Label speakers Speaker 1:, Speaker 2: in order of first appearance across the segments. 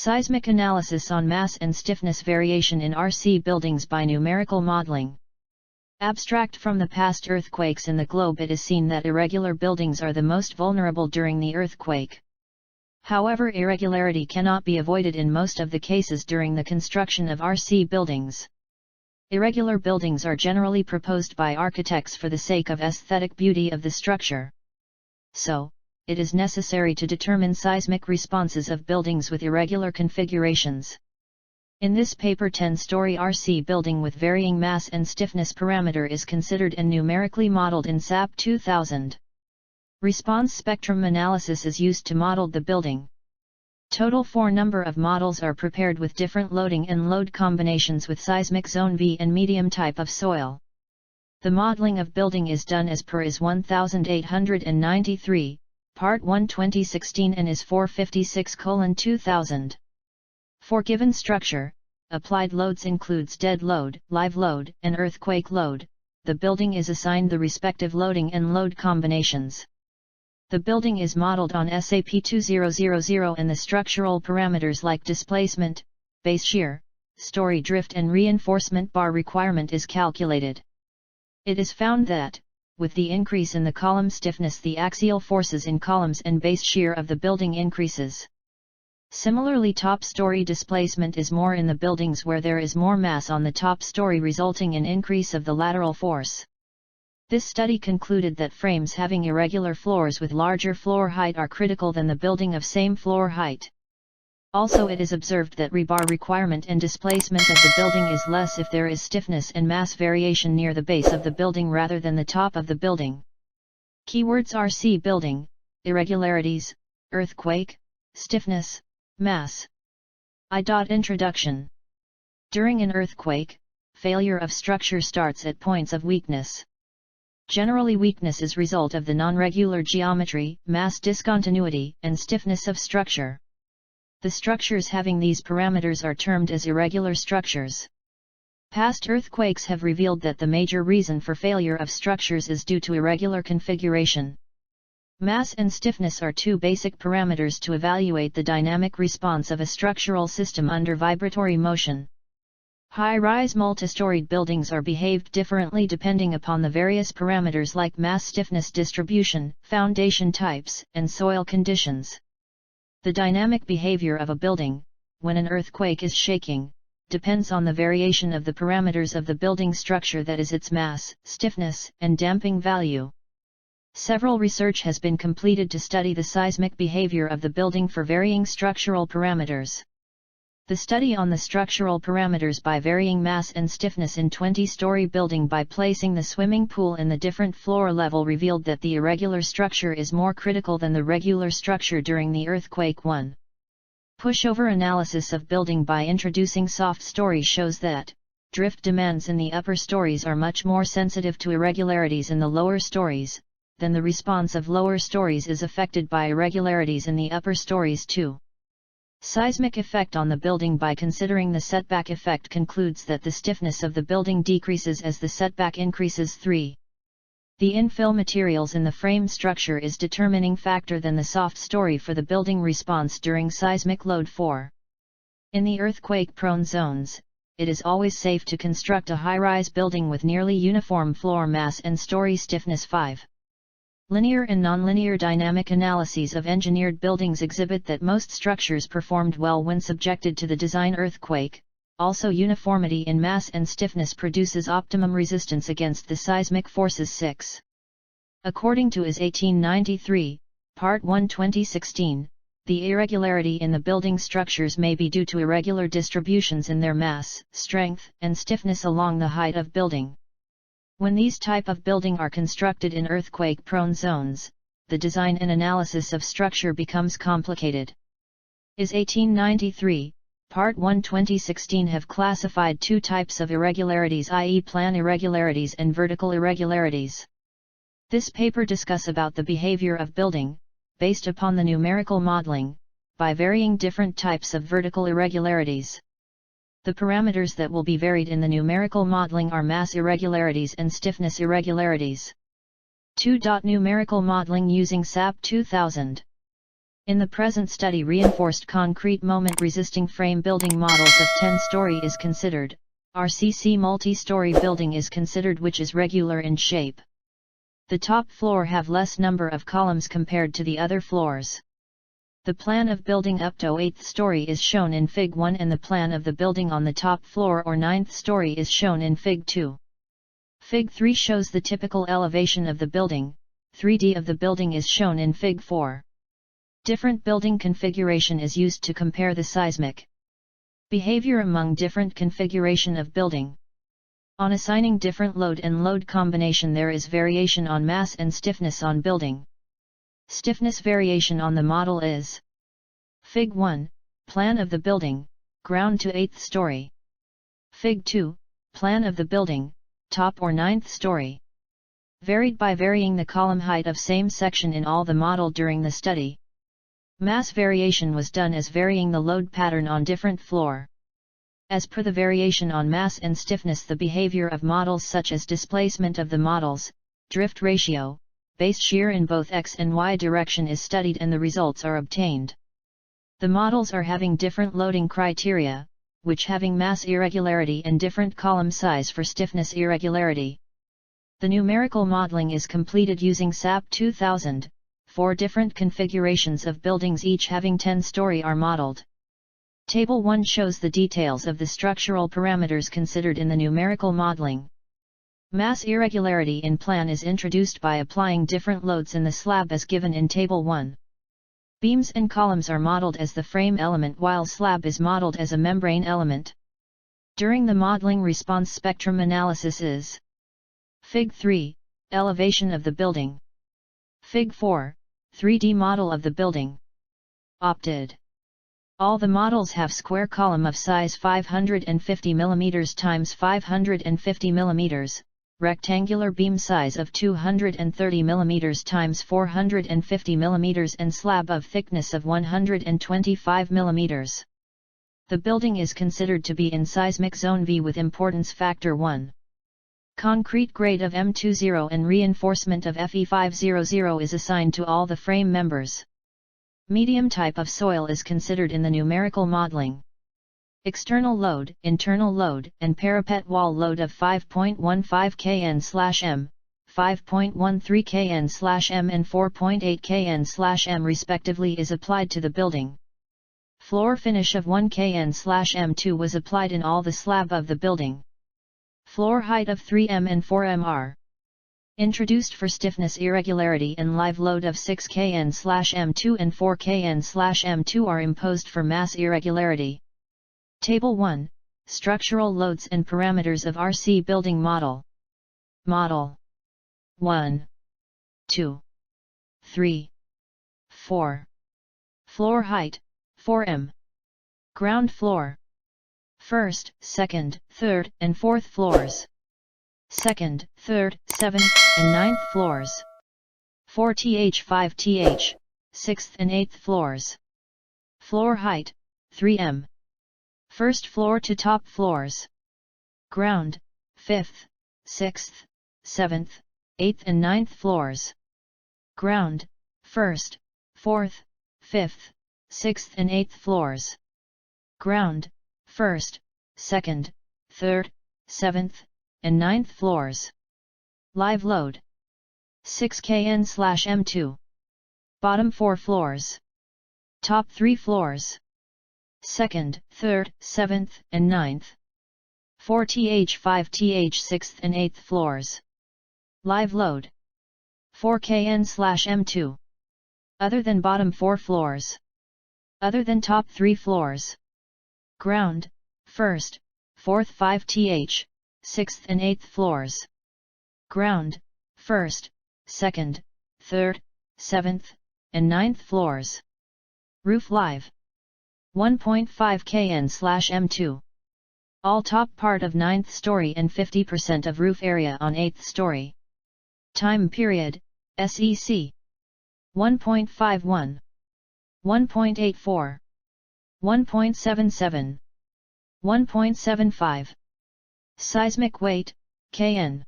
Speaker 1: Seismic analysis on mass and stiffness variation in RC buildings by numerical modeling. Abstract: from the past earthquakes in the globe, it is seen that irregular buildings are the most vulnerable during the earthquake. However, irregularity cannot be avoided in most of the cases during the construction of RC buildings. Irregular buildings are generally proposed by architects for the sake of aesthetic beauty of the structure. So, it is necessary to determine seismic responses of buildings with irregular configurations. In this paper, 10-story RC building with varying mass and stiffness parameter is considered and numerically modeled in SAP 2000. Response spectrum analysis is used to model the building. Total 4 number of models are prepared with different loading and load combinations with seismic zone V and medium type of soil. The modeling of building is done as per IS 1893, Part 1 2016 and IS 456:2000. For given structure, applied loads includes dead load, live load, and earthquake load. The building is assigned the respective loading and load combinations. The building is modeled on SAP 2000 and the structural parameters like displacement, base shear, story drift and reinforcement bar requirement is calculated. It is found that, with the increase in the column stiffness, the axial forces in columns and base shear of the building increases. Similarly, top story displacement is more in the buildings where there is more mass on the top story, resulting in increase of the lateral force. This study concluded that frames having irregular floors with larger floor height are critical than the building of same floor height. Also, it is observed that rebar requirement and displacement of the building is less if there is stiffness and mass variation near the base of the building rather than the top of the building. Keywords: RC building, irregularities, earthquake, stiffness, mass. Introduction. During an earthquake, failure of structure starts at points of weakness. Generally, weakness is result of the non-regular geometry, mass discontinuity, and stiffness of structure. The structures having these parameters are termed as irregular structures. Past earthquakes have revealed that the major reason for failure of structures is due to irregular configuration. Mass and stiffness are two basic parameters to evaluate the dynamic response of a structural system under vibratory motion. High-rise multistoried buildings are behaved differently depending upon the various parameters like mass stiffness distribution, foundation types, and soil conditions. The dynamic behavior of a building, when an earthquake is shaking, depends on the variation of the parameters of the building structure, that is its mass, stiffness, and damping value. Several research has been completed to study the seismic behavior of the building for varying structural parameters. The study on the structural parameters by varying mass and stiffness in 20-story building by placing the swimming pool in the different floor level revealed that the irregular structure is more critical than the regular structure during the earthquake. 1. Pushover analysis of building by introducing soft story shows that drift demands in the upper stories are much more sensitive to irregularities in the lower stories, than the response of lower stories is affected by irregularities in the upper stories. 2. Seismic effect on the building by considering the setback effect concludes that the stiffness of the building decreases as the setback increases. 3. The infill materials in the frame structure is determining factor than the soft story for the building response during seismic load. 4. In the earthquake-prone zones, it is always safe to construct a high-rise building with nearly uniform floor mass and story stiffness. 5. Linear and nonlinear dynamic analyses of engineered buildings exhibit that most structures performed well when subjected to the design earthquake. Also, uniformity in mass and stiffness produces optimum resistance against the seismic forces. 6. According to IS 1893, Part 1 2016, the irregularity in the building structures may be due to irregular distributions in their mass, strength, and stiffness along the height of building. When these type of building are constructed in earthquake-prone zones, the design and analysis of structure becomes complicated. IS 1893, Part 1 2016 have classified two types of irregularities, i.e. plan irregularities and vertical irregularities. This paper discuss about the behavior of building, based upon the numerical modeling, by varying different types of vertical irregularities. The parameters that will be varied in the numerical modeling are mass irregularities and stiffness irregularities. 2. Numerical modeling using SAP 2000. In the present study, reinforced concrete moment-resisting frame building models of 10-story is considered. RCC multi-story building is considered, which is regular in shape. The top floor have less number of columns compared to the other floors. The plan of building up to 8th story is shown in Fig 1 and the plan of the building on the top floor or 9th story is shown in Fig 2. Fig 3 shows the typical elevation of the building. 3D of the building is shown in Fig 4. Different building configuration is used to compare the seismic behavior among different configuration of building. On assigning different load and load combination, there is variation on mass and stiffness on building. Stiffness variation on the model is Fig 1, plan of the building, ground to 8th story. Fig 2, plan of the building, top or 9th story. Varied by varying the column height of same section in all the model during the study. Mass variation was done as varying the load pattern on different floor. As per the variation on mass and stiffness, the behavior of models such as displacement of the models, drift ratio, base shear in both x and y direction is studied and the results are obtained. The models are having different loading criteria, which having mass irregularity and different column size for stiffness irregularity. The numerical modeling is completed using SAP 2000. 4 different configurations of buildings each having 10-story are modeled. Table 1 shows the details of the structural parameters considered in the numerical modeling. Mass irregularity in plan is introduced by applying different loads in the slab as given in Table 1. Beams and columns are modeled as the frame element while slab is modeled as a membrane element. During the modeling, response spectrum analysis is Fig 3, elevation of the building. Fig 4, 3D model of the building. Opted. All the models have square column of size 550 mm times 550 mm, rectangular beam size of 230 mm times 450 mm and slab of thickness of 125 mm. The building is considered to be in seismic zone V with importance factor 1. Concrete grade of M20 and reinforcement of Fe500 is assigned to all the frame members. Medium type of soil is considered in the numerical modeling. External load, internal load, and parapet wall load of 5.15 kN/m, 5.13 kN/m and 4.8 kN/m respectively is applied to the building. Floor finish of 1 kN/m2 was applied in all the slab of the building. Floor height of 3 m and 4 m are introduced for stiffness irregularity and live load of 6 kN/m2 and 4 kN/m2 are imposed for mass irregularity. Table 1, structural loads and parameters of RC building model. Model 1, 2, 3, 4. Floor height, 4 m. Ground floor. First, second, third, and fourth floors. Second, third, seventh, and ninth floors. 4th, 5th, 6th and 8th floors. Floor height, 3 m. First floor to top floors. Ground, 5th, 6th, 7th, 8th and 9th floors. Ground, 1st, 4th, 5th, 6th and 8th floors. Ground, 1st, 2nd, 3rd, 7th, and 9th floors. Live load 6 kN/m2. Bottom 4 floors. Top 3 floors. 2nd, 3rd, 7th, and 9th. 4th, 5th, 6th and 8th floors. Live load 4 kN/m2. Other than bottom 4 floors. Other than top 3 floors. Ground, 1st, 4th, 5th, 6th and 8th floors. Ground, 1st, 2nd, 3rd, 7th, and 9th floors. Roof live 1.5 kN/m2. All top part of 9th story and 50% of roof area on 8th story. Time period, SEC 1.51, 1.84, 1.77, 1.75. Seismic weight, Kn.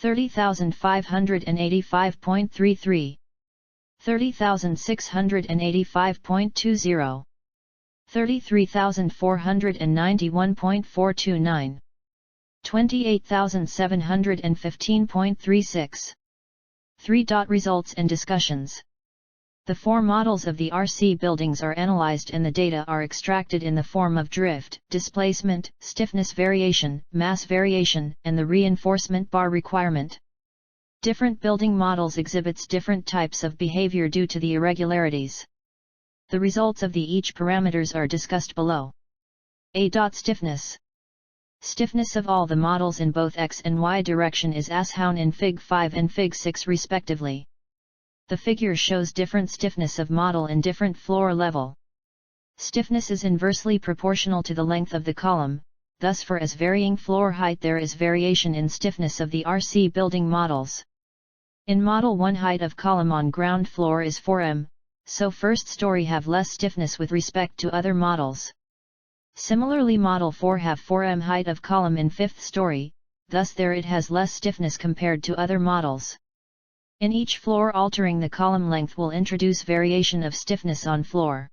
Speaker 1: 30,585.33. 30,685.20, 33,491.429, 28,715.36. 3. Results and discussions. The 4 models of the RC buildings are analyzed and the data are extracted in the form of drift, displacement, stiffness variation, mass variation, and the reinforcement bar requirement. Different building models exhibits different types of behavior due to the irregularities. The results of each parameters are discussed below. A. Stiffness. Stiffness of all the models in both x and y direction is as shown in Fig 5 and Fig 6 respectively. The figure shows different stiffness of model in different floor level. Stiffness is inversely proportional to the length of the column, thus for as varying floor height there is variation in stiffness of the RC building models. In Model 1 height of column on ground floor is 4 m, so first story have less stiffness with respect to other models. Similarly Model 4 have 4 m height of column in 5th story, thus there it has less stiffness compared to other models. In each floor altering the column length will introduce variation of stiffness on floor.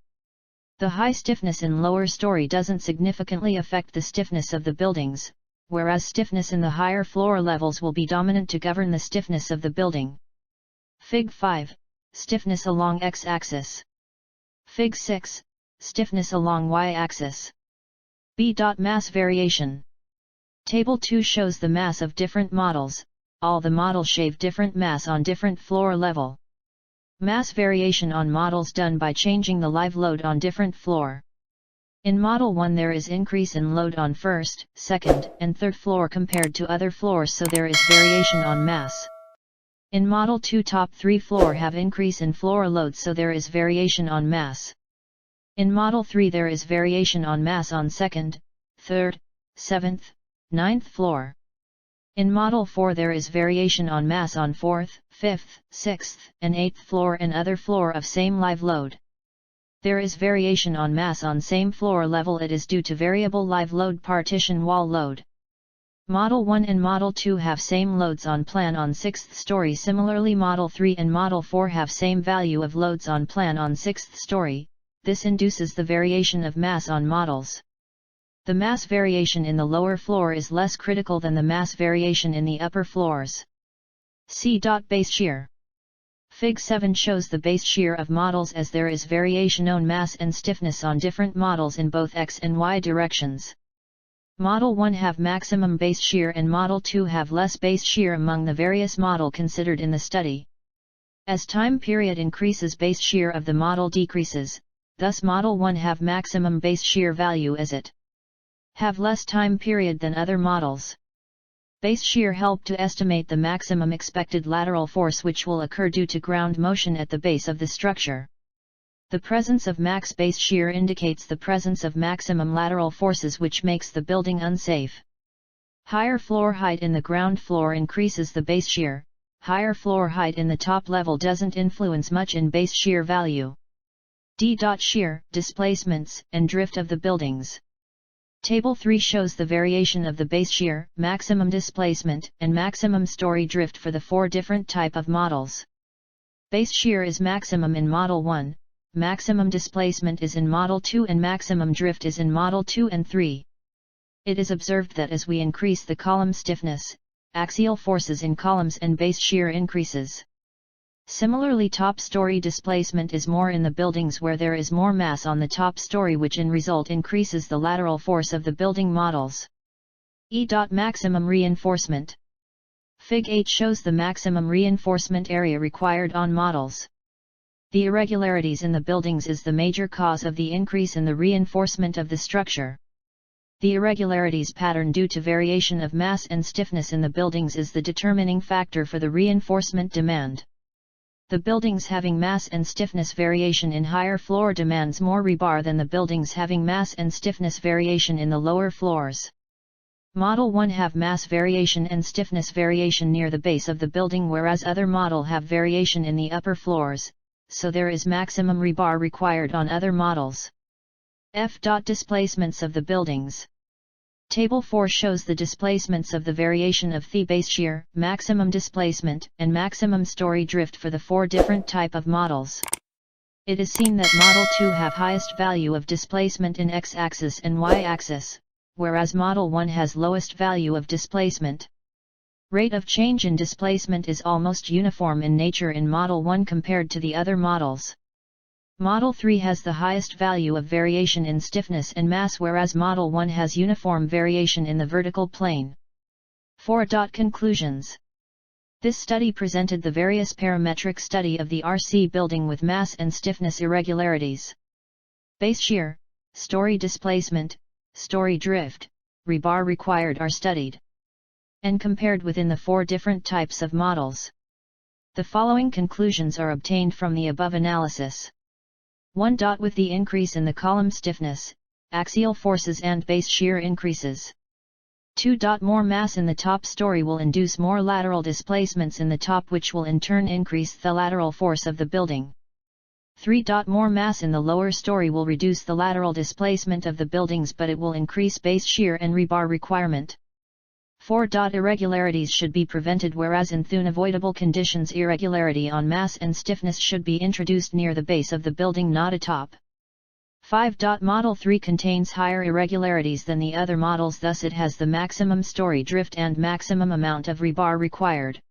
Speaker 1: The high stiffness in lower story doesn't significantly affect the stiffness of the buildings, whereas stiffness in the higher floor levels will be dominant to govern the stiffness of the building. Fig 5, stiffness along x-axis. Fig 6, stiffness along y-axis. B. Mass variation. Table 2 shows the mass of different models. All the models shave different mass on different floor level. Mass variation on models done by changing the live load on different floor. In Model 1 there is increase in load on first, second, and third floor compared to other floors, so there is variation on mass. In Model 2 top 3 floor have increase in floor load, so there is variation on mass. In Model 3 there is variation on mass on second, third, 7th, 9th floor. In Model 4 there is variation on mass on 4th, 5th, 6th, and 8th floor and other floor of same live load. There is variation on mass on same floor level, it is due to variable live load partition wall load. Model 1 and Model 2 have same loads on plan on 6th story, similarly Model 3 and Model 4 have same value of loads on plan on 6th story, this induces the variation of mass on models. The mass variation in the lower floor is less critical than the mass variation in the upper floors. C. Base shear. Fig 7 shows the base shear of models as there is variation on mass and stiffness on different models in both x and y directions. Model 1 have maximum base shear and Model 2 have less base shear among the various model considered in the study. As time period increases, base shear of the model decreases, thus Model 1 have maximum base shear value as it have less time period than other models. Base shear help to estimate the maximum expected lateral force which will occur due to ground motion at the base of the structure. The presence of max base shear indicates the presence of maximum lateral forces, which makes the building unsafe. Higher floor height in the ground floor increases the base shear, higher floor height in the top level doesn't influence much in base shear value. D. Shear, displacements, and drift of the buildings. Table 3 shows the variation of the base shear, maximum displacement, and maximum story drift for the 4 different type of models. Base shear is maximum in Model 1, maximum displacement is in Model 2 and maximum drift is in Model 2 and 3. It is observed that as we increase the column stiffness, axial forces in columns and base shear increases. Similarly, top story displacement is more in the buildings where there is more mass on the top story, which in result increases the lateral force of the building models. E. Maximum reinforcement. Fig 8 shows the maximum reinforcement area required on models. The irregularities in the buildings is the major cause of the increase in the reinforcement of the structure. The irregularities pattern due to variation of mass and stiffness in the buildings is the determining factor for the reinforcement demand. The buildings having mass and stiffness variation in higher floor demands more rebar than the buildings having mass and stiffness variation in the lower floors. Model 1 have mass variation and stiffness variation near the base of the building, whereas other model have variation in the upper floors, so there is maximum rebar required on other models. F. Displacements of the buildings. Table 4 shows the displacements of the variation of the base shear, maximum displacement, and maximum story drift for the 4 different type of models. It is seen that Model 2 have highest value of displacement in x-axis and y-axis, whereas Model 1 has lowest value of displacement. Rate of change in displacement is almost uniform in nature in Model 1 compared to the other models. Model 3 has the highest value of variation in stiffness and mass, whereas Model 1 has uniform variation in the vertical plane. 4. Conclusions. This study presented the various parametric study of the RC building with mass and stiffness irregularities. Base shear, story displacement, story drift, rebar required are studied and compared within the 4 different types of models. The following conclusions are obtained from the above analysis. 1. With the increase in the column stiffness, axial forces and base shear increases. 2. More mass in the top story will induce more lateral displacements in the top, which will in turn increase the lateral force of the building. 3. More mass in the lower story will reduce the lateral displacement of the buildings, but it will increase base shear and rebar requirement. 4. Irregularities should be prevented, whereas in unavoidable conditions irregularity on mass and stiffness should be introduced near the base of the building, not atop. 5. Model 3 contains higher irregularities than the other models, thus it has the maximum story drift and maximum amount of rebar required.